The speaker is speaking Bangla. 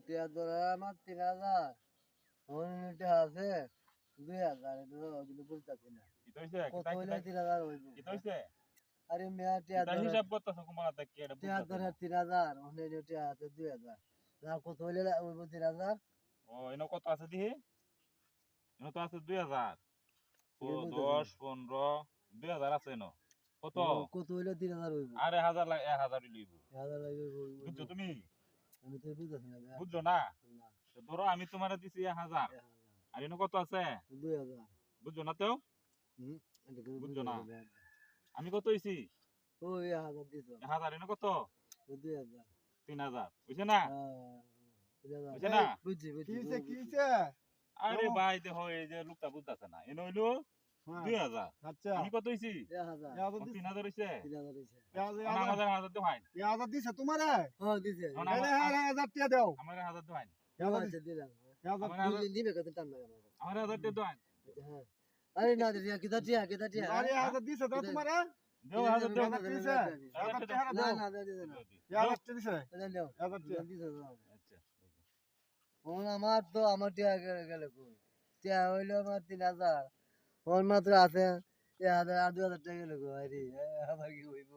টিয়া ধরে আমার 3000 অনেকটা আছে 2000 এটা কিন্তু বুঝতাছি না কিতা হইছে কত হইলে 3000 হইব কিতা হইছে আরে মিয়া টিয়া কিতা ধরে হিসাব করতেছ কোমালা থেকে এটা টিয়া ধরে 3000 অনেক টিয়া আছে 2000 না কত হইলে হইব 3000 ও এনো কত আছে দিহি এনো তো আছে 2000 ও এটা বুঝতাছি 10 না 15 2000 আছে এনো কত কত হইলে 3000 হইব আরে 1000 লইব 1000 হইব বুঝছো তুমি আমি তো বুঝতাছি না বুঝছো না না তো ধরো আমি তোমারে দিছি 1000 আর এনো কত আছে 2000 বুঝছো না তো হুম এটা কিন্তু বুঝছো না বুঝতাছি না আমি কত হইছি ওই 1000 দিছো 1000 এনো কত 2000 3000 বুঝছ না বুঝছ না বুঝছি কিছে কিছে আরে ভাই দেখো এই যে লোকটা বুঝতাছে না এনো হইলো 2000 আচ্ছা আমি কত হইছি 1000 ইয়াদ দিছে 3000 হইছে 3000 হইছে আমাদের 1000 তো হয় ইয়াদ দিছে তোমারে হ্যাঁ দিছে এনে 1000 টাকা দাও আমার 1000 তো হয় ইয়াদ আচ্ছা দিলাম ইয়াদ দিলে দিবে কত টাইম লাগে আমার 1000 তো হয় হ্যাঁ আরে না দিয়া কিটা টিয়া আরে 1000 দিছে দাও তোমারে দেও 1000 দেও দিছে না না দিছে না ইয়াদ দিছে এটা নাও ইয়াদ দিছে দাও আচ্ছা ওন আমার তো আমার টিয়া গেল কই টিয়া হইলো আমার 3000 ওর মাত্র আছে 1000 আর 2000 টাকা গেল কই আরে আমার কি হইব